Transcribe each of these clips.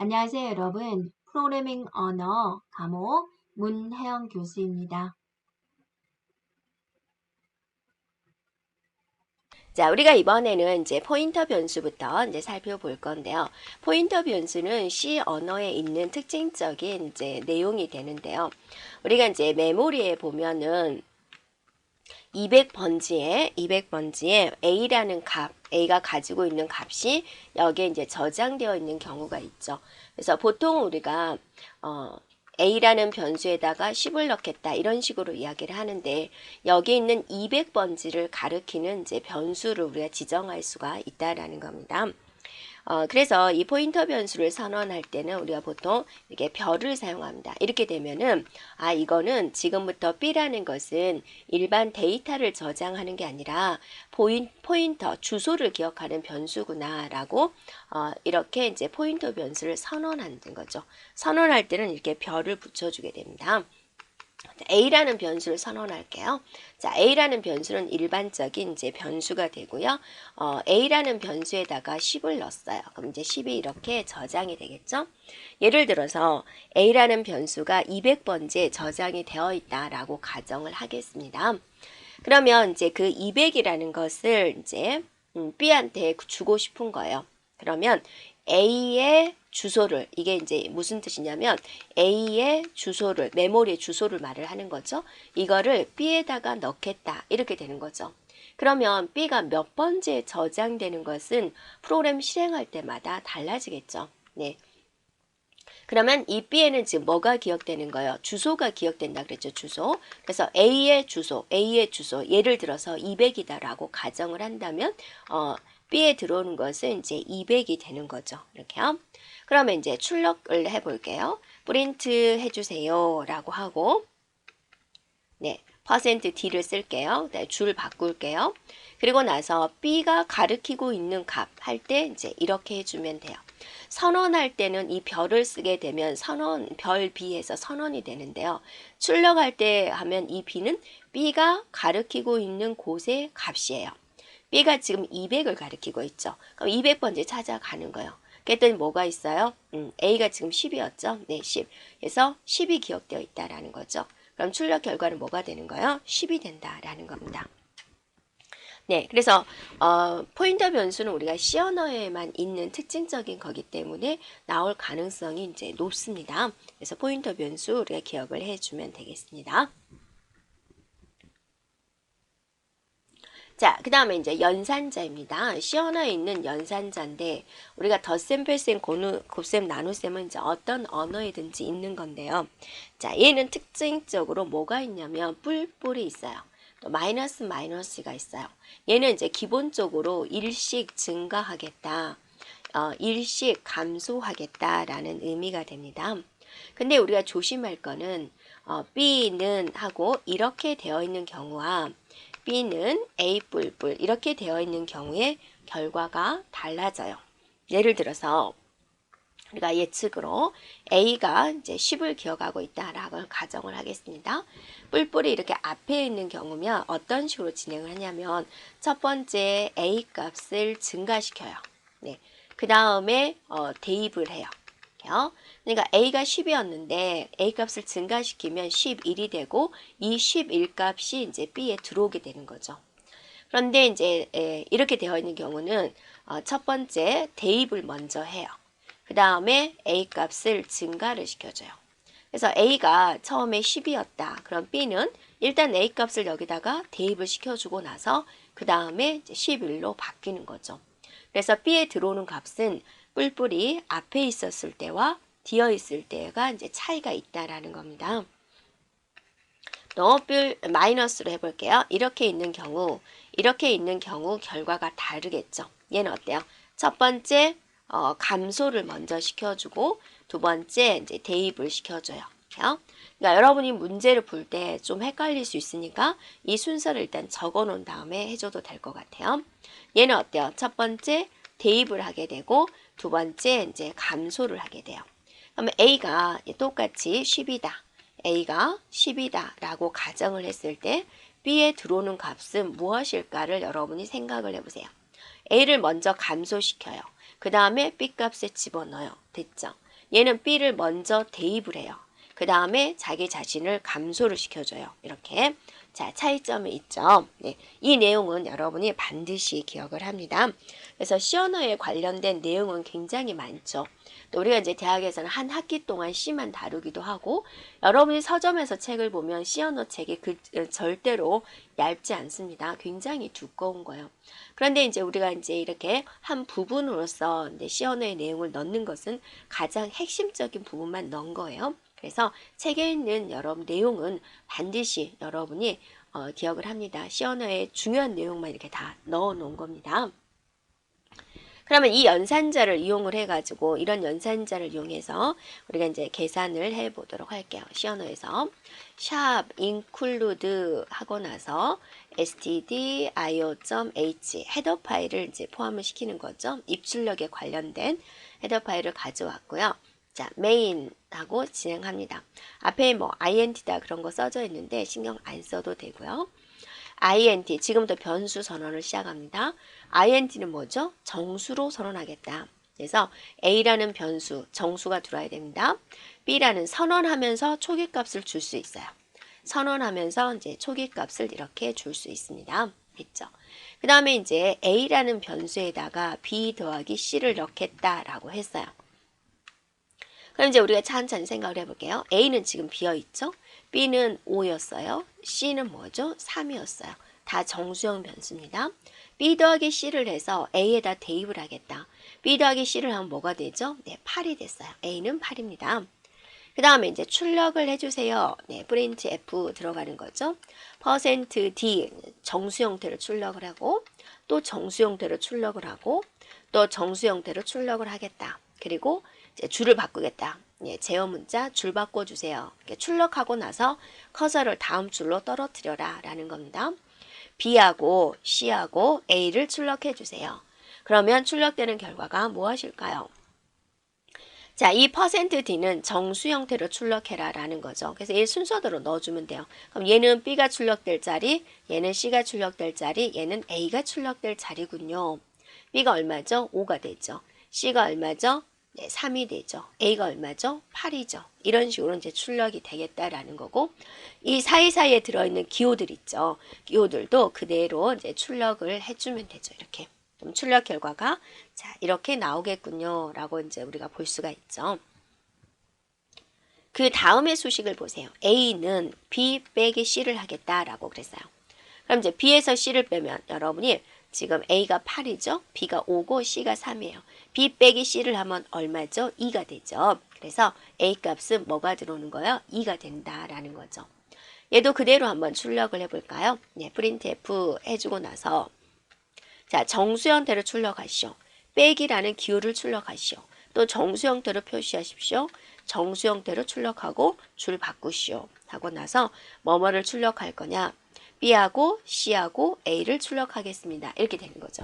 안녕하세요, 여러분. 프로그래밍 언어 과목 문혜영 교수입니다. 자, 우리가 이번에는 이제 포인터 변수부터 이제 살펴볼 건데요. 포인터 변수는 C 언어에 있는 특징적인 이제 내용이 되는데요. 우리가 이제 메모리에 보면은 200번지에 A라는 값, A가 가지고 있는 값이 여기에 이제 저장되어 있는 경우가 있죠. 그래서 보통 우리가 A라는 변수에다가 10을 넣겠다 이런 식으로 이야기를 하는데 여기 있는 200번지를 가리키는 이제 변수를 우리가 지정할 수가 있다라는 겁니다. 그래서 이 포인터 변수를 선언할 때는 우리가 보통 이렇게 별을 사용합니다. 이렇게 되면은 이거는 지금부터 B라는 것은 일반 데이터를 저장하는 게 아니라 포인터 주소를 기억하는 변수구나 라고 이렇게 이제 포인터 변수를 선언하는 거죠. 선언할 때는 이렇게 별을 붙여주게 됩니다. A라는 변수를 선언할게요. 자, A라는 변수는 일반적인 이제 변수가 되고요. A라는 변수에다가 10을 넣었어요. 그럼 이제 10이 이렇게 저장이 되겠죠? 예를 들어서 A라는 변수가 200번지에 저장이 되어 있다라고 가정을 하겠습니다. 그러면 이제 그 200이라는 것을 이제 B한테 주고 싶은 거예요. 그러면 A의 주소를, 이게 이제 무슨 뜻이냐면 A의 주소를, 메모리의 주소를 말을 하는 거죠. 이거를 B에다가 넣겠다 이렇게 되는 거죠. 그러면 B가 몇 번째에 저장되는 것은 프로그램 실행할 때마다 달라지겠죠. 네. 그러면 이 B에는 지금 뭐가 기억되는 거예요? 주소가 기억된다 그랬죠, 주소. 그래서 A의 주소, 예를 들어서 200이다라고 가정을 한다면, B에 들어오는 것은 이제 200이 되는 거죠. 이렇게요. 그러면 이제 출력을 해볼게요. 프린트 해주세요 라고 하고, 네, %D를 쓸게요. 네, 줄 바꿀게요. 그리고 나서 B가 가리키고 있는 값 할 때 이제 이렇게 해주면 돼요. 선언할 때는 이 별을 쓰게 되면 별 B에서 선언이 되는데요. 출력할 때 하면 이 B는 B가 가리키고 있는 곳의 값이에요. B가 지금 200을 가리키고 있죠. 그럼 200번째 찾아가는 거예요. 그랬더니 뭐가 있어요? A가 지금 10이었죠? 네, 10. 그래서 10이 기억되어 있다라는 거죠. 그럼 출력 결과는 뭐가 되는 거예요? 10이 된다라는 겁니다. 네, 그래서 포인터 변수는 우리가 C 언어에만 있는 특징적인 거기 때문에 나올 가능성이 이제 높습니다. 그래서 포인터 변수 우리가 기억을 해주면 되겠습니다. 자, 그 다음에 이제 연산자입니다. C 언어에 있는 연산자인데 우리가 덧셈, 뺄셈, 곱셈, 나눗셈은 이제 어떤 언어에든지 있는 건데요. 자, 얘는 특징적으로 뭐가 있냐면 뿔뿔이 있어요. 또 마이너스가 있어요. 얘는 이제 기본적으로 일씩 증가하겠다, 일씩 감소하겠다라는 의미가 됩니다. 근데 우리가 조심할 거는 B는 하고 이렇게 되어 있는 경우와 B는 A 뿔뿔 이렇게 되어 있는 경우에 결과가 달라져요. 예를 들어서 우리가 예측으로 A가 이제 10을 기억하고 있다라고 가정을 하겠습니다. 뿔뿔이 이렇게 앞에 있는 경우면 어떤 식으로 진행을 하냐면 첫 번째 A 값을 증가시켜요. 네. 그 다음에 대입을 해요. 그러니까 A가 10이었는데 A 값을 증가시키면 11이 되고 이 11 값이 이제 B에 들어오게 되는 거죠. 그런데 이제 이렇게 되어 있는 경우는 첫 번째 대입을 먼저 해요. 그 다음에 A 값을 증가를 시켜줘요. 그래서 A가 처음에 10이었다. 그럼 B는 일단 A 값을 여기다가 대입을 시켜주고 나서 그 다음에 11로 바뀌는 거죠. 그래서 B에 들어오는 값은 뿔뿔이 앞에 있었을 때와 뒤에 있을 때가 이제 차이가 있다라는 겁니다. 또 마이너스로 해볼게요. 이렇게 있는 경우 결과가 다르겠죠. 얘는 어때요? 첫 번째 감소를 먼저 시켜주고 두 번째 이제 대입을 시켜줘요. 그러니까 여러분이 문제를 풀 때 좀 헷갈릴 수 있으니까 이 순서를 일단 적어 놓은 다음에 해줘도 될 것 같아요. 얘는 어때요? 첫 번째 대입을 하게 되고 두 번째 이제 감소를 하게 돼요. 그러면 A가 똑같이 10이다. A가 10이다 라고 가정을 했을 때 B에 들어오는 값은 무엇일까를 여러분이 생각을 해보세요. A를 먼저 감소시켜요. 그 다음에 B 값에 집어넣어요. 됐죠? 얘는 B를 먼저 대입을 해요. 그 다음에 자기 자신을 감소를 시켜줘요. 이렇게. 자, 차이점이 있죠. 네, 이 내용은 여러분이 반드시 기억을 합니다. 그래서 C 언어에 관련된 내용은 굉장히 많죠. 또 우리가 이제 대학에서는 한 학기 동안 C만 다루기도 하고, 여러분이 서점에서 책을 보면 C 언어 책이 절대로 얇지 않습니다. 굉장히 두꺼운 거예요. 그런데 이제 우리가 이제 이렇게 한 부분으로서 이제 C 언어의 내용을 넣는 것은 가장 핵심적인 부분만 넣은 거예요. 그래서 책에 있는 여러분 내용은 반드시 여러분이 기억을 합니다. C 언어의 중요한 내용만 이렇게 다 넣어 놓은 겁니다. 그러면 이 연산자를 이용을 해가지고 이런 연산자를 이용해서 우리가 이제 계산을 해 보도록 할게요. C 언어에서 샵 include 하고 나서 stdio.h 헤더 파일을 이제 포함을 시키는 거죠. 입출력에 관련된 헤더 파일을 가져왔고요. 자, main 하고 진행합니다. 앞에 뭐 int다 그런 거 써져 있는데 신경 안 써도 되고요. int 지금부터 변수 선언을 시작합니다. int는 뭐죠? 정수로 선언하겠다. 그래서 a라는 변수 정수가 들어와야 됩니다. b라는 선언하면서 초기값을 줄 수 있어요. 선언하면서 이제 초기값을 이렇게 줄 수 있습니다. 됐죠? 그 다음에 이제 a라는 변수에다가 b 더하기 c를 넣겠다라고 했어요. 그럼 이제 우리가 찬찬히 생각을 해볼게요. A는 지금 비어있죠? B는 5였어요. C는 뭐죠? 3이었어요. 다 정수형 변수입니다. B 더하기 C를 해서 A에다 대입을 하겠다. B 더하기 C를 하면 뭐가 되죠? 네, 8이 됐어요. A는 8입니다. 그 다음에 이제 출력을 해주세요. 네, 프린트 F 들어가는 거죠. %D 정수 형태로 출력을 하고 또 정수 형태로 출력을 하고 또 정수 형태로 출력을 하겠다. 그리고 이제 줄을 바꾸겠다. 예, 제어 문자 줄 바꿔주세요. 이렇게 출력하고 나서 커서를 다음 줄로 떨어뜨려라 라는 겁니다. B하고 C하고 A를 출력해 주세요. 그러면 출력되는 결과가 무엇일까요? 자, 이 %D는 정수 형태로 출력해라 라는 거죠. 그래서 얘 순서대로 넣어주면 돼요. 그럼 얘는 B가 출력될 자리, 얘는 C가 출력될 자리, 얘는 A가 출력될 자리군요. B가 얼마죠? 5가 되죠. C가 얼마죠? 네, 3이 되죠. A가 얼마죠? 8이죠. 이런 식으로 이제 출력이 되겠다라는 거고, 이 사이사이에 들어있는 기호들 있죠. 기호들도 그대로 이제 출력을 해주면 되죠. 이렇게. 그럼 출력 결과가 자, 이렇게 나오겠군요. 라고 이제 우리가 볼 수가 있죠. 그 다음의 수식을 보세요. A는 B 빼기 C를 하겠다라고 그랬어요. 그럼 이제 B에서 C를 빼면 여러분이 지금 A가 8이죠. B가 5고 C가 3이에요. B 빼기 C를 하면 얼마죠? 2가 되죠. 그래서 A 값은 뭐가 들어오는 거예요? 2가 된다라는 거죠. 얘도 그대로 한번 출력을 해볼까요? 네, 프린트 F 해주고 나서 자, 정수 형태로 출력하시오. 빼기라는 기호를 출력하시오. 또 정수 형태로 표시하십시오. 정수 형태로 출력하고 줄 바꾸시오. 하고 나서 뭐뭐를 출력할 거냐? B하고 C하고 A를 출력하겠습니다. 이렇게 되는 거죠.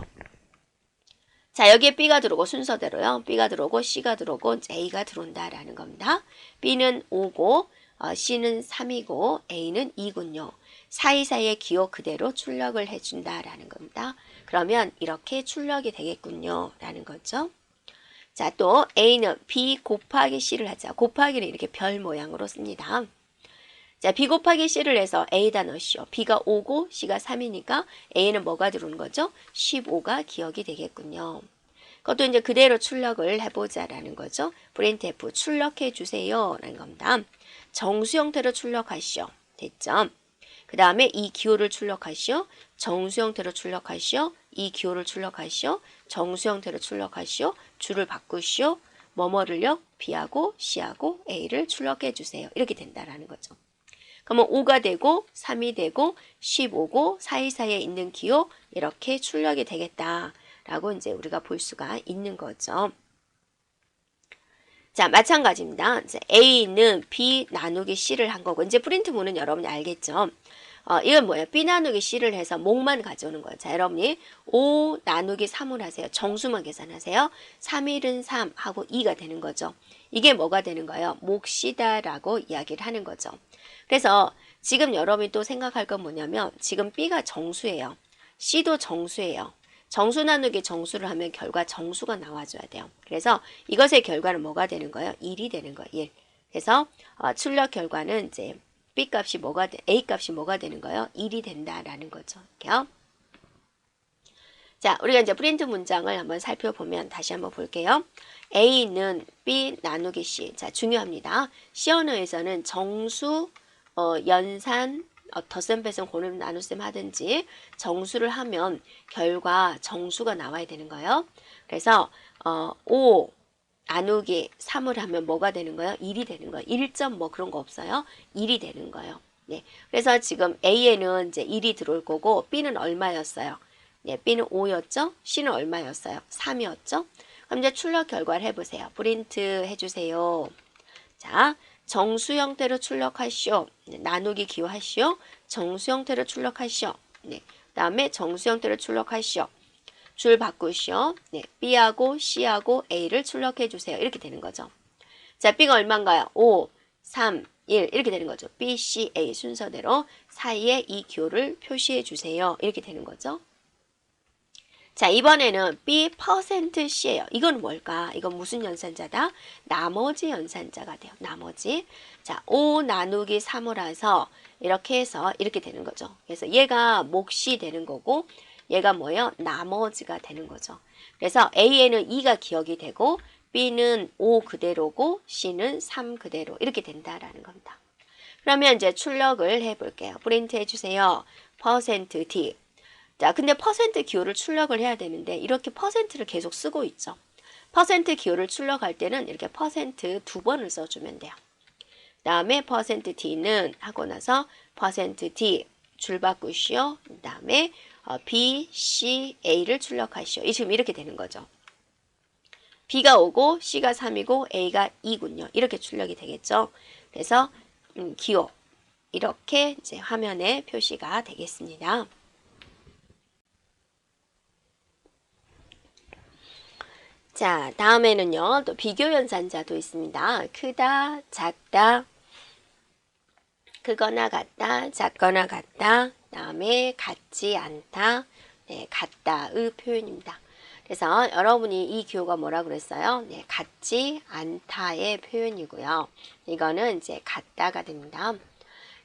자, 여기에 B가 들어오고 순서대로요. B가 들어오고 C가 들어오고 A가 들어온다라는 겁니다. B는 5고 C는 3이고 A는 2군요. 사이사이의 기호 그대로 출력을 해준다라는 겁니다. 그러면 이렇게 출력이 되겠군요. 라는 거죠. 자, 또 A는 B 곱하기 C를 하자. 곱하기는 이렇게 별 모양으로 씁니다. 자, B 곱하기 C를 해서 A에다 넣으시오. B가 5고 C가 3이니까 A는 뭐가 들어오는 거죠? 15가 기억이 되겠군요. 그것도 이제 그대로 출력을 해보자라는 거죠. 프린트 F 출력해 주세요. 라는 겁니다. 정수 형태로 출력하시오. 됐죠? 그 다음에 이 기호를 출력하시오. 정수 형태로 출력하시오. 이 기호를 출력하시오. 정수 형태로 출력하시오. 줄을 바꾸시오. 뭐뭐를요? B하고 C하고 A를 출력해 주세요. 이렇게 된다라는 거죠. 그러면 5가 되고 3이 되고 15고 사이사이에 있는 기호 이렇게 출력이 되겠다라고 이제 우리가 볼 수가 있는 거죠. 자, 마찬가지입니다. 이제 A는 B 나누기 C를 한 거고 이제 프린트문은 여러분이 알겠죠? 이건 뭐예요? B 나누기 C를 해서 목만 가져오는 거예요. 자, 여러분이 5 나누기 3을 하세요. 정수만 계산하세요. 3일은 3 하고 2가 되는 거죠. 이게 뭐가 되는 거예요? 몫이다라고 이야기를 하는 거죠. 그래서 지금 여러분이 또 생각할 건 뭐냐면 지금 B가 정수예요. C도 정수예요. 정수 나누기 정수를 하면 결과 정수가 나와줘야 돼요. 그래서 이것의 결과는 뭐가 되는 거예요? 1이 되는 거예요. 1. 그래서 출력 결과는 이제 B 값이 A 값이 뭐가 되는 거예요? 1이 된다라는 거죠. 이렇게요. 자, 우리가 이제 프린트 문장을 한번 살펴보면 다시 한번 볼게요. A는 B 나누기 C. 자, 중요합니다. C 언어에서는 정수, 연산, 덧셈, 빼셈, 고름, 나눗셈 하든지 정수를 하면 결과 정수가 나와야 되는 거예요. 그래서 5 나누기 3을 하면 뭐가 되는 거예요? 1이 되는 거예요. 1점 뭐 그런 거 없어요. 1이 되는 거예요. 네. 그래서 지금 A에는 이제 1이 들어올 거고 B는 얼마였어요? 네, B는 5였죠? C는 얼마였어요? 3이었죠? 그럼 이제 출력 결과를 해보세요. 프린트 해주세요. 자, 정수 형태로 출력하시오. 네, 나누기 기호하시오. 정수 형태로 출력하시오. 네, 그 다음에 정수 형태로 출력하시오. 줄 바꾸시오. 네, B하고 C하고 A를 출력해 주세요. 이렇게 되는 거죠. 자, B가 얼마인가요? 5, 3, 1 이렇게 되는 거죠. B, C, A 순서대로 사이에 이 기호를 표시해 주세요. 이렇게 되는 거죠. 자, 이번에는 B%C예요. 이건 뭘까? 이건 무슨 연산자다? 나머지 연산자가 돼요. 나머지. 자, 5 나누기 3이라서 이렇게 해서 이렇게 되는 거죠. 그래서 얘가 몫이 되는 거고 얘가 뭐예요? 나머지가 되는 거죠. 그래서 A에는 2가 기억이 되고 B는 5 그대로고 C는 3 그대로 이렇게 된다라는 겁니다. 그러면 이제 출력을 해볼게요. 프린트 해주세요. %D. 자, 근데 퍼센트 기호를 출력을 해야 되는데 이렇게 퍼센트를 계속 쓰고 있죠. 퍼센트 기호를 출력할 때는 이렇게 퍼센트 2번을 써주면 돼요. 그 다음에 %D는 하고 나서 %D 줄 바꾸시오. 그 다음에 B, C, A를 출력하시오. 지금 이렇게 되는 거죠. B가 5고 C가 3이고 A가 2군요. 이렇게 출력이 되겠죠. 그래서 기호 이렇게 이제 화면에 표시가 되겠습니다. 자, 다음에는요, 또 비교 연산자도 있습니다. 크다, 작다, 크거나 같다, 작거나 같다, 다음에 같지 않다, 네, 같다의 표현입니다. 그래서 여러분이 이 기호가 뭐라 그랬어요? 네, 같지 않다의 표현이고요. 이거는 이제 같다가 됩니다.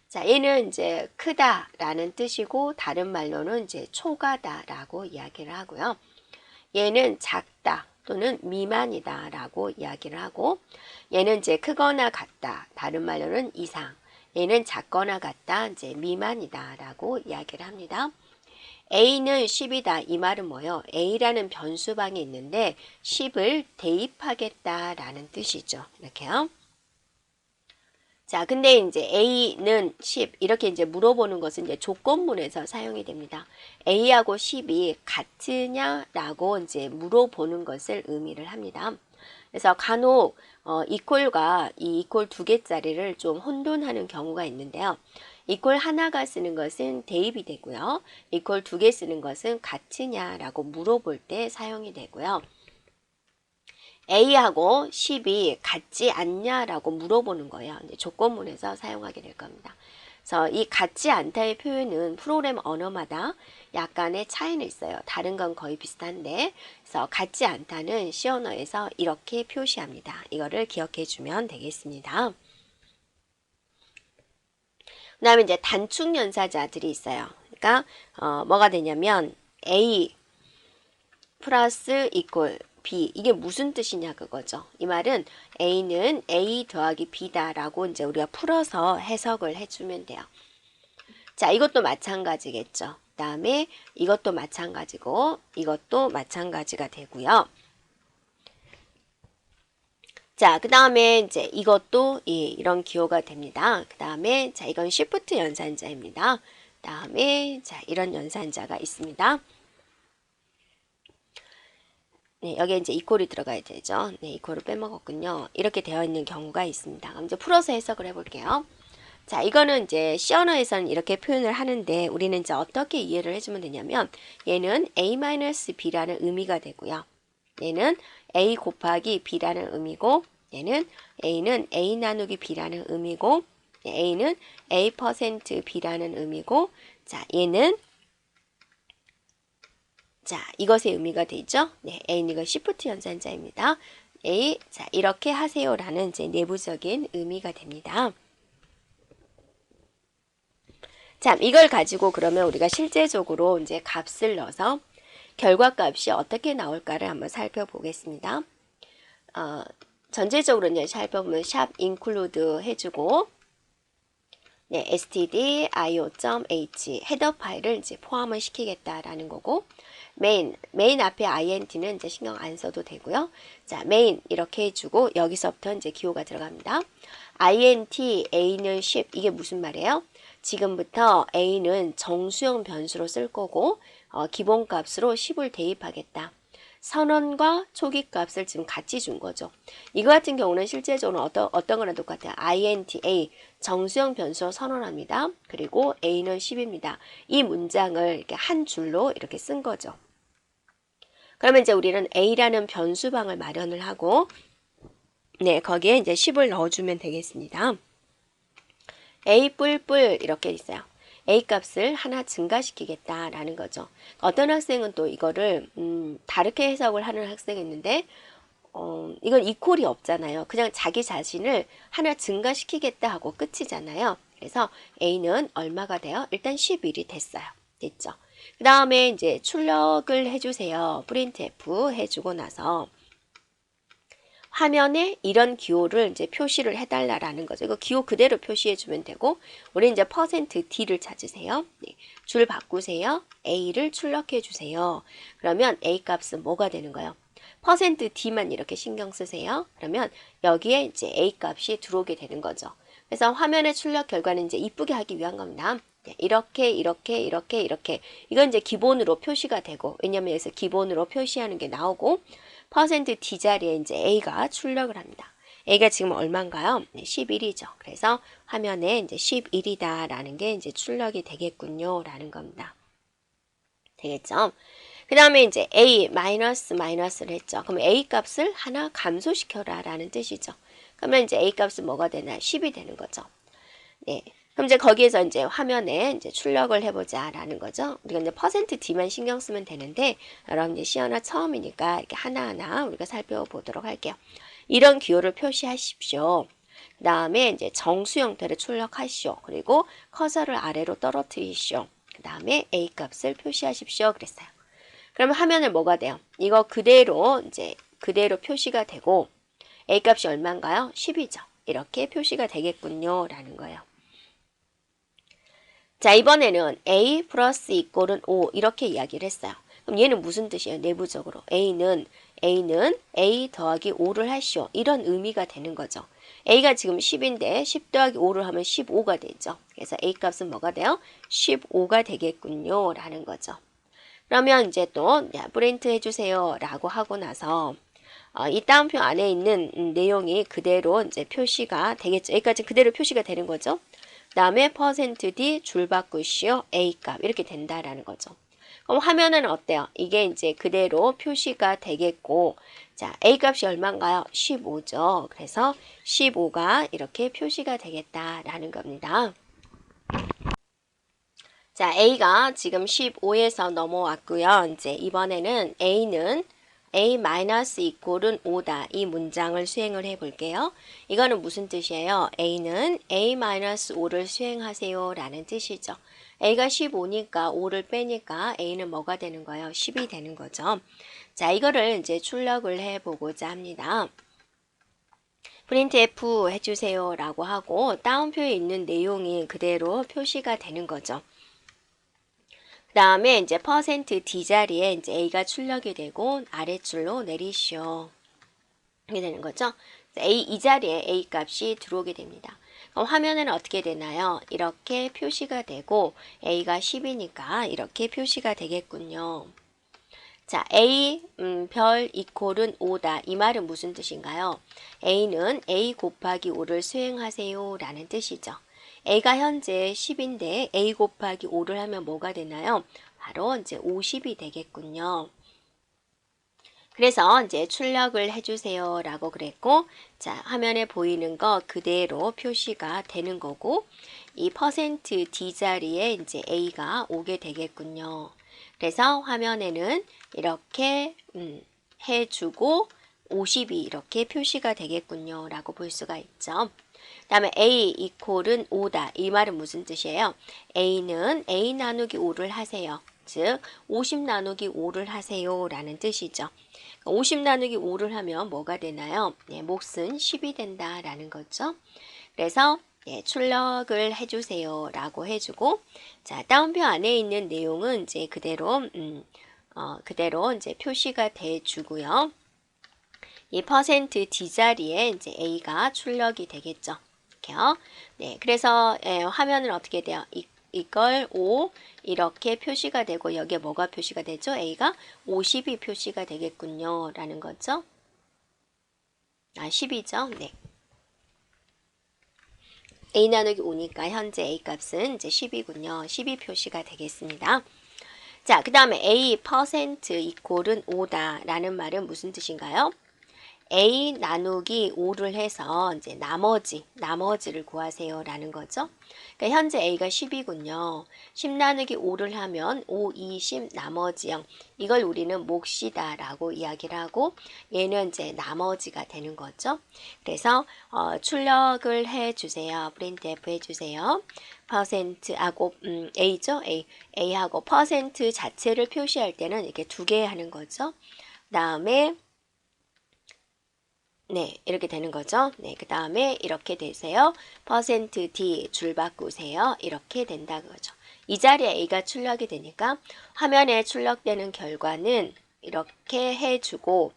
자, 얘는 이제 크다라는 뜻이고, 다른 말로는 이제 초가다라고 이야기를 하고요. 얘는 작다 또는 미만이다 라고 이야기를 하고, 얘는 이제 크거나 같다, 다른 말로는 이상, 얘는 작거나 같다, 이제 미만이다 라고 이야기를 합니다. A는 10이다. 이 말은 뭐예요? A라는 변수방이 있는데 10을 대입하겠다 라는 뜻이죠. 이렇게요. 자, 근데 이제 A는 10 이렇게 이제 물어보는 것은 이제 조건문에서 사용이 됩니다. A하고 10이 같으냐라고 이제 물어보는 것을 의미를 합니다. 그래서 간혹 이퀄과 이 이퀄 두 개짜리를 좀 혼돈하는 경우가 있는데요. 이퀄 하나가 쓰는 것은 대입이 되고요. 이퀄 두 개 쓰는 것은 같으냐라고 물어볼 때 사용이 되고요. A하고 10이 같지 않냐라고 물어보는 거예요. 이제 조건문에서 사용하게 될 겁니다. 그래서 이 같지 않다의 표현은 프로그램 언어마다 약간의 차이는 있어요. 다른 건 거의 비슷한데, 그래서 같지 않다는 C 언어에서 이렇게 표시합니다. 이거를 기억해 주면 되겠습니다. 그 다음에 이제 단축 연사자들이 있어요. 그러니까 뭐가 되냐면 A 플러스 이퀄 B 이게 무슨 뜻이냐 그거죠. 이 말은 A는 A 더하기 B다 라고 이제 우리가 풀어서 해석을 해주면 돼요. 자, 이것도 마찬가지겠죠. 그 다음에 이것도 마찬가지고 이것도 마찬가지가 되고요. 자, 그 다음에 이제 이것도 이런 기호가 됩니다. 그 다음에 자, 이건 시프트 연산자입니다. 그 다음에 자, 이런 연산자가 있습니다. 네, 여기에 이제 이퀄이 들어가야 되죠. 네, 이퀄을 빼먹었군요. 이렇게 되어 있는 경우가 있습니다. 그럼 이제 풀어서 해석을 해볼게요. 자, 이거는 이제 C 언어에서는 이렇게 표현을 하는데 우리는 이제 어떻게 이해를 해주면 되냐면 얘는 A-B라는 의미가 되고요. 얘는 A 곱하기 B라는 의미고 얘는 A는 A 나누기 B라는 의미고 A는 A%B라는 의미고 자, 얘는 자, 이것의 의미가 되죠. 네, A는 이거 시프트 연산자입니다. A, 자, 이렇게 하세요라는 이제 내부적인 의미가 됩니다. 자, 이걸 가지고 그러면 우리가 실제적으로 이제 값을 넣어서 결과값이 어떻게 나올까를 한번 살펴보겠습니다. 전체적으로 이제 살펴보면 샵 include 해주고, 네, stdio.h 헤더 파일을 이제 포함을 시키겠다라는 거고, 메인 앞에 int는 이제 신경 안 써도 되고요. 자, 메인 이렇게 해주고 여기서부터 이제 기호가 들어갑니다. int a는 10 이게 무슨 말이에요? 지금부터 a는 정수형 변수로 쓸 거고 기본값으로 10을 대입하겠다. 선언과 초기값을 지금 같이 준 거죠. 이거 같은 경우는 실제적으로 어떤 거랑 똑같아요. int a 정수형 변수로 선언합니다. 그리고 a는 10입니다. 이 문장을 이렇게 한 줄로 이렇게 쓴 거죠. 그러면 이제 우리는 a라는 변수방을 마련을 하고, 네, 거기에 이제 10을 넣어주면 되겠습니다. a 뿔뿔 이렇게 있어요. a 값을 하나 증가시키겠다라는 거죠. 어떤 학생은 또 이거를 다르게 해석을 하는 학생이 있는데, 이건 이퀄이 없잖아요. 그냥 자기 자신을 하나 증가시키겠다 하고 끝이잖아요. 그래서 a는 얼마가 돼요? 일단 11이 됐어요. 됐죠? 그 다음에 이제 출력을 해주세요. printf 해주고 나서 화면에 이런 기호를 이제 표시를 해달라라는 거죠. 이거 기호 그대로 표시해주면 되고, 우리 이제 %d를 찾으세요. 네. 줄 바꾸세요. a를 출력해주세요. 그러면 a 값은 뭐가 되는 거예요? %d만 이렇게 신경 쓰세요. 그러면 여기에 이제 a 값이 들어오게 되는 거죠. 그래서 화면의 출력 결과는 이제 이쁘게 하기 위한 겁니다. 이렇게 이건 이제 기본으로 표시가 되고, 왜냐면 여기서 기본으로 표시하는 게 나오고 %d 자리에 이제 a가 출력을 합니다. a가 지금 얼마인가요? 네, 11이죠. 그래서 화면에 이제 11이다라는 게 이제 출력이 되겠군요라는 겁니다. 되겠죠? 그 다음에 이제 a 마이너스를 했죠. 그럼 a 값을 하나 감소시켜라라는 뜻이죠. 그러면 이제 a 값은 뭐가 되나? 10이 되는 거죠. 네. 그럼 이제 거기에서 이제 화면에 이제 출력을 해보자라는 거죠. 우리가 이제 %d만 신경 쓰면 되는데, 여러분 이제 시연화 처음이니까 이렇게 하나하나 우리가 살펴보도록 할게요. 이런 기호를 표시하십시오. 그 다음에 이제 정수 형태를 출력하시오. 그리고 커서를 아래로 떨어뜨리시오. 그 다음에 a 값을 표시하십시오. 그랬어요. 그러면 화면에 뭐가 돼요? 이거 그대로 이제 그대로 표시가 되고, a 값이 얼마인가요? 10이죠. 이렇게 표시가 되겠군요. 라는 거예요. 자, 이번에는 a 플러스 이꼴은 5 이렇게 이야기를 했어요. 그럼 얘는 무슨 뜻이에요? 내부적으로 A는 A 더하기 5를 하시오. 이런 의미가 되는 거죠. A가 지금 10인데 10 더하기 5를 하면 15가 되죠. 그래서 A 값은 뭐가 돼요? 15가 되겠군요. 라는 거죠. 그러면 이제 또 프린트 해주세요. 라고 하고 나서 이 다운표 안에 있는 내용이 그대로 이제 표시가 되겠죠. 여기까지 그대로 표시가 되는 거죠. 그 다음에 %d 줄 바꾸시오 a 값 이렇게 된다라는 거죠. 그럼 화면은 어때요? 이게 이제 그대로 표시가 되겠고, 자 a 값이 얼마인가요? 15죠. 그래서 15가 이렇게 표시가 되겠다라는 겁니다. 자 a가 지금 15에서 넘어왔고요. 이제 이번에는 a는 a-이꼴은 5다. 이 문장을 수행을 해 볼게요. 이거는 무슨 뜻이에요? a는 a-5를 수행하세요 라는 뜻이죠. a가 15니까 5를 빼니까 a는 뭐가 되는 거예요? 10이 되는 거죠. 자, 이거를 이제 출력을 해 보고자 합니다. printf 해주세요 라고 하고 다운표에 있는 내용이 그대로 표시가 되는 거죠. 그 다음에 이제 %d 자리에 이제 a가 출력이 되고 아래줄로 내리시오. 이렇게 되는 거죠. 이 자리에 a 값이 들어오게 됩니다. 그럼 화면에는 어떻게 되나요? 이렇게 표시가 되고 a가 10이니까 이렇게 표시가 되겠군요. 자, a 별 이꼴은 5다. 이 말은 무슨 뜻인가요? a는 a 곱하기 5를 수행하세요 라는 뜻이죠. a가 현재 10인데 a 곱하기 5를 하면 뭐가 되나요? 바로 이제 50이 되겠군요. 그래서 이제 출력을 해주세요 라고 그랬고, 자, 화면에 보이는 거 그대로 표시가 되는 거고, 이 %d 자리에 이제 a가 오게 되겠군요. 그 그래서 화면에는 이렇게 해주고 50이 이렇게 표시가 되겠군요. 라고 볼 수가 있죠. 그 다음에 A 이퀄은 5다. 이 말은 무슨 뜻이에요? A는 A 나누기 5를 하세요. 즉 50 나누기 5를 하세요. 라는 뜻이죠. 50 나누기 5를 하면 뭐가 되나요? 네, 몫은 10이 된다라는 거죠. 그래서 네, 출력을 해주세요. 라고 해주고, 자, 다운표 안에 있는 내용은 이제 그대로 이제 표시가 돼주고요. 이 %D 자리에 이제 A가 출력이 되겠죠. 이렇게요. 네, 그래서 화면은 어떻게 돼요? 이걸 5 이렇게 표시가 되고 여기에 뭐가 표시가 되죠? A가 50이 표시가 되겠군요. 라는 거죠. 10이죠. 네. A 나누기 5니까 현재 A 값은 이제 10이군요. 10이 표시가 되겠습니다. 자, 그 다음에 A % 이퀄은 5다 라는 말은 무슨 뜻인가요? A 나누기 5를 해서 이제 나머지를 구하세요 라는 거죠. 그러니까 현재 A가 10이군요. 10 나누기 5를 하면 5, 20, 나머지 0. 이걸 우리는 몫이다 라고 이야기를 하고 얘는 이제 나머지가 되는 거죠. 그래서 출력을 해주세요. printf 해주세요. %하고 A죠. A하고 % 자체를 표시할 때는 이렇게 두 개 하는 거죠. 그 다음에 네, 이렇게 되는 거죠. 네, 그 다음에 이렇게 되세요. %D 줄 바꾸세요. 이렇게 된다는 거죠. 이 자리에 A가 출력이 되니까 화면에 출력되는 결과는 이렇게 해주고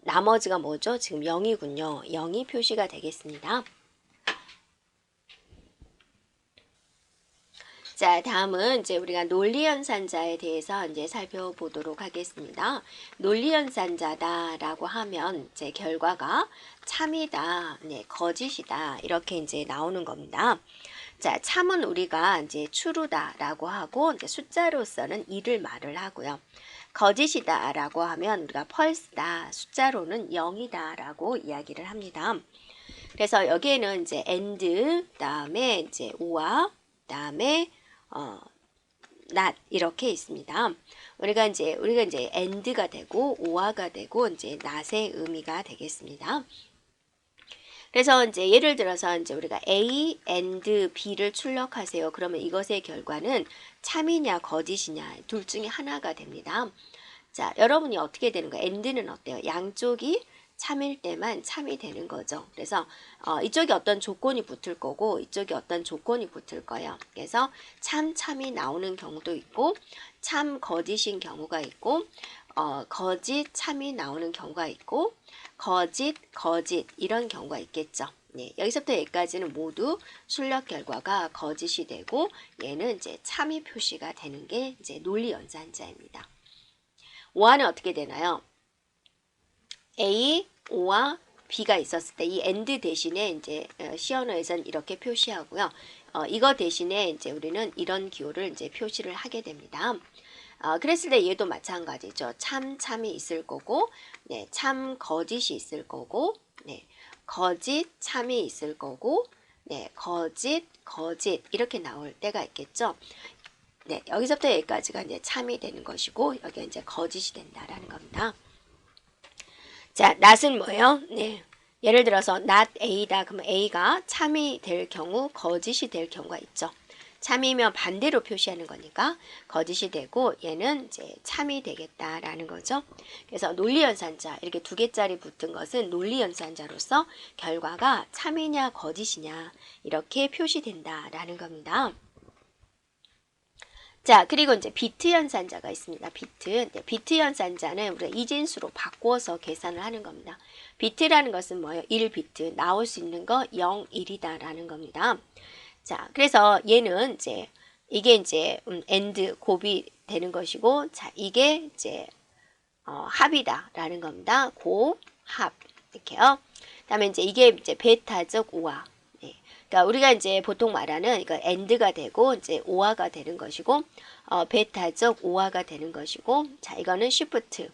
나머지가 뭐죠? 지금 0이군요. 0이 표시가 되겠습니다. 자, 다음은 이제 우리가 논리연산자에 대해서 이제 살펴보도록 하겠습니다. 논리연산자다라고 하면 이제 결과가 참이다, 네, 거짓이다 이렇게 이제 나오는 겁니다. 자, 참은 우리가 이제 true다라고 하고 이제 숫자로서는 2를 말을 하고요. 거짓이다라고 하면 우리가 false다, 숫자로는 0이다라고 이야기를 합니다. 그래서 여기에는 이제 and, 그다음에 이제 오와 그다음에 not 이렇게 있습니다. 우리가 이제 and가 되고 오화가 되고 이제 not의 의미가 되겠습니다. 그래서 이제 예를 들어서 이제 우리가 A and B를 출력하세요. 그러면 이것의 결과는 참이냐 거짓이냐 둘 중에 하나가 됩니다. 자, 여러분이 어떻게 되는 거예요? and는 어때요? 양쪽이 참일 때만 참이 되는 거죠. 그래서 이쪽에 어떤 조건이 붙을 거고 이쪽에 어떤 조건이 붙을 거예요. 그래서 참이 나오는 경우도 있고 참 거짓인 경우가 있고 거짓 참이 나오는 경우가 있고 거짓 이런 경우가 있겠죠. 네, 여기서부터 여기까지는 모두 출력 결과가 거짓이 되고 얘는 이제 참이 표시가 되는 게 이제 논리 연산자입니다. 오화는 어떻게 되나요? A, O와 B가 있었을 때 이 and 대신에 이제 시언어에서는 이렇게 표시하고요. 이거 대신에 이제 우리는 이런 기호를 이제 표시를 하게 됩니다. 그랬을 때 얘도 마찬가지죠. 참이 있을 거고, 네, 참 거짓이 있을 거고, 네, 거짓 참이 있을 거고, 네, 거짓 이렇게 나올 때가 있겠죠. 네, 여기서부터 여기까지가 이제 참이 되는 것이고, 여기가 이제 거짓이 된다라는 겁니다. 자, not은 뭐예요? 네. 예를 들어서 not A다. 그러면 A가 참이 될 경우, 거짓이 될 경우가 있죠. 참이면 반대로 표시하는 거니까 거짓이 되고 얘는 이제 참이 되겠다라는 거죠. 그래서 논리연산자 이렇게 두 개짜리 붙은 것은 논리연산자로서 결과가 참이냐 거짓이냐 이렇게 표시된다라는 겁니다. 자, 그리고 이제 비트 연산자가 있습니다. 비트 연산자는 우리가 이진수로 바꿔서 계산을 하는 겁니다. 비트라는 것은 뭐예요? 1비트, 나올 수 있는 거 0, 1이다 라는 겁니다. 자, 그래서 얘는 이제 이게 이제 and 곱이 되는 것이고, 자, 이게 이제 합이다 라는 겁니다. 곱, 합 이렇게요. 그다음에 이제 이게 이제 베타적 오화. 그러니까 우리가 이제 보통 말하는 이거 and가 되고 이제 오화가 되는 것이고 베타적 오화가 되는 것이고 자 이거는 shift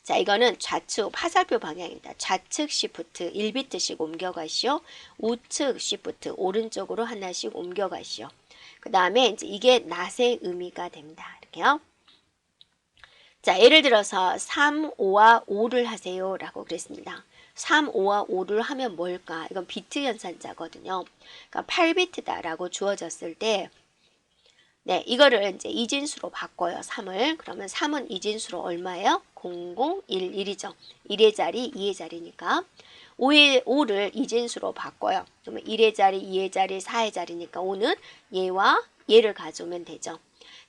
자 이거는 좌측 화살표 방향입니다. 좌측 shift 1비트씩 옮겨가시오. 우측 shift 오른쪽으로 하나씩 옮겨가시오. 그 다음에 이제 이게 not의 의미가 됩니다. 이렇게요. 자, 예를 들어서 3, 5와 5를 하세요 라고 그랬습니다. 3, 5와 5를 하면 뭘까? 이건 비트 연산자거든요. 그러니까 8비트다 라고 주어졌을 때 네, 이거를 이제 이진수로 바꿔요. 3을. 그러면 3은 이진수로 얼마예요? 0, 0, 1, 1이죠. 1의 자리, 2의 자리니까. 5를 이진수로 바꿔요. 그러면 1의 자리, 2의 자리, 4의 자리니까 5는 얘와 얘를 가져오면 되죠.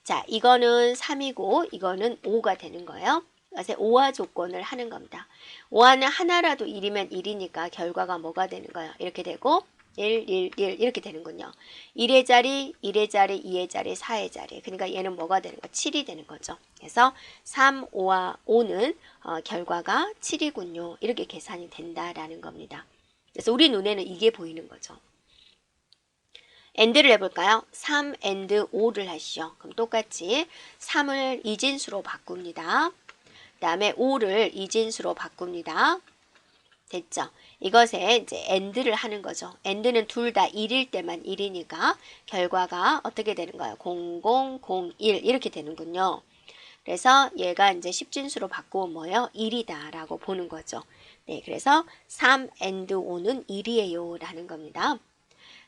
자, 이거는 3이고 이거는 5가 되는 거예요. 그래서 5와 조건을 하는 겁니다. 5와는 하나라도 1이면 1이니까 결과가 뭐가 되는 거예요? 이렇게 되고 1, 1, 1 이렇게 되는군요. 1의 자리, 1의 자리, 2의 자리, 4의 자리. 그러니까 얘는 뭐가 되는 거? 7이 되는 거죠. 그래서 3, 5와 5는 결과가 7이군요. 이렇게 계산이 된다라는 겁니다. 그래서 우리 눈에는 이게 보이는 거죠. AND를 해볼까요? 3 and 5를 하시죠. 그럼 똑같이 3을 이진수로 바꿉니다. 그 다음에 5를 이진수로 바꿉니다. 됐죠? 이것에 이제 AND를 하는 거죠. AND는 둘 다 1일 때만 1이니까 결과가 어떻게 되는 거예요? 0, 0, 0, 1 이렇게 되는군요. 그래서 얘가 이제 10진수로 바꾸면 뭐예요? 1이다 라고 보는 거죠. 네, 그래서 3 and 5는 1이에요 라는 겁니다.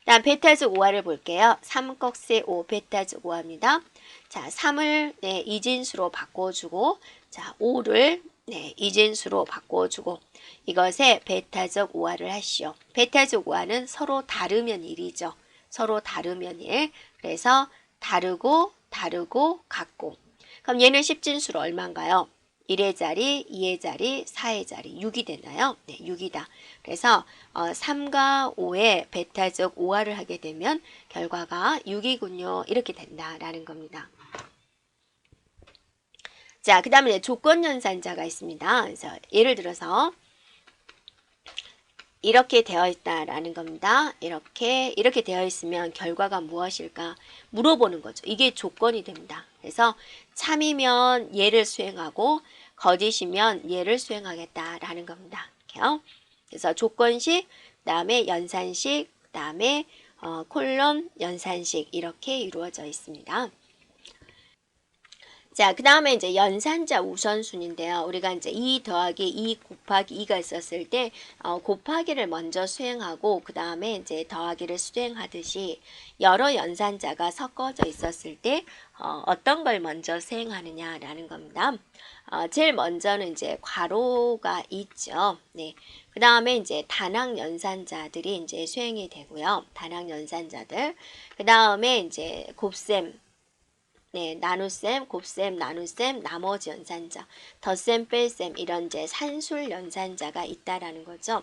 다음 베타즈 5화를 볼게요. 3 꺽쇠 5 베타즈 5화입니다. 자, 3을 네, 이진수로 바꿔주고 자, 5를 네, 이진수로 바꿔주고 이것에 베타적 5화를 하시오. 베타적 5화는 서로 다르면 1이죠. 서로 다르면 1. 그래서 다르고 다르고 같고 그럼 얘는 10진수로 얼마인가요? 1의 자리, 2의 자리, 4의 자리 6이 되나요? 네, 6이다. 그래서 3과 5의 베타적 5화를 하게 되면 결과가 6이군요. 이렇게 된다라는 겁니다. 자, 그 다음에 조건 연산자가 있습니다. 그래서 예를 들어서 이렇게 되어 있다라는 겁니다. 이렇게 되어 있으면 결과가 무엇일까 물어보는 거죠. 이게 조건이 됩니다. 그래서 참이면 얘를 수행하고 거짓이면 얘를 수행하겠다라는 겁니다. 이렇게요. 그래서 조건식, 그다음에 연산식, 그다음에 콜론 연산식 이렇게 이루어져 있습니다. 자, 그 다음에 이제 연산자 우선순위인데요. 우리가 이제 2 더하기 2 곱하기 2가 있었을 때, 곱하기를 먼저 수행하고, 그 다음에 이제 더하기를 수행하듯이, 여러 연산자가 섞어져 있었을 때, 어떤 걸 먼저 수행하느냐라는 겁니다. 제일 먼저는 이제 괄호가 있죠. 네. 그 다음에 이제 단항 연산자들이 이제 수행이 되고요. 단항 연산자들. 그 다음에 이제 곱셈. 네, 나눗셈, 곱셈, 나눗셈, 나머지 연산자, 덧셈, 뺄셈 이런 이제 산술 연산자가 있다라는 거죠.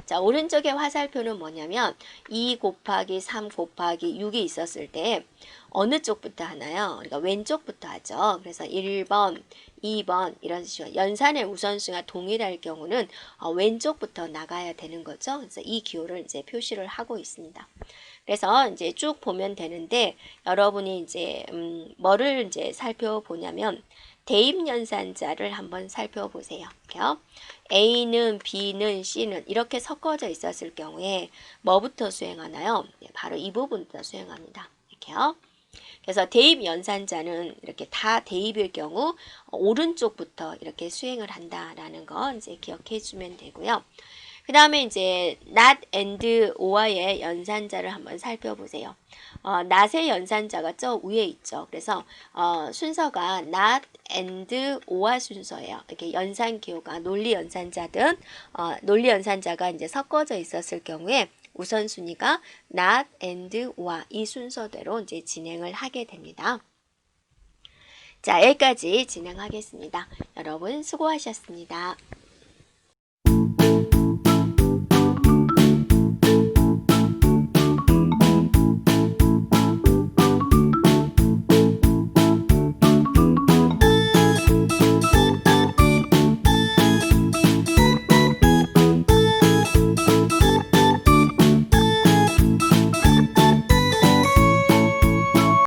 자, 오른쪽의 화살표는 뭐냐면 2 곱하기 3 곱하기 6이 있었을 때 어느 쪽부터 하나요? 우리가 왼쪽부터 하죠. 그래서 1번, 2번 이런 식으로 연산의 우선순위가 동일할 경우는 왼쪽부터 나가야 되는 거죠. 그래서 이 기호를 이제 표시를 하고 있습니다. 그래서 이제 쭉 보면 되는데 여러분이 이제 뭐를 이제 살펴보냐면 대입 연산자를 한번 살펴보세요. 이렇게요. A는 B는 C는 이렇게 섞어져 있었을 경우에 뭐부터 수행하나요? 네, 바로 이 부분부터 수행합니다. 이렇게요. 그래서 대입 연산자는 이렇게 다 대입일 경우 오른쪽부터 이렇게 수행을 한다라는 거 이제 기억해 주면 되고요. 그 다음에 이제 not and or의 연산자를 한번 살펴보세요. not의 연산자가 저 위에 있죠. 그래서 순서가 not and or 순서예요. 이렇게 연산 기호가 논리 연산자든 논리 연산자가 이제 섞어져 있었을 경우에 우선순위가 not and or 이 순서대로 이제 진행을 하게 됩니다. 자, 여기까지 진행하겠습니다. 여러분 수고하셨습니다.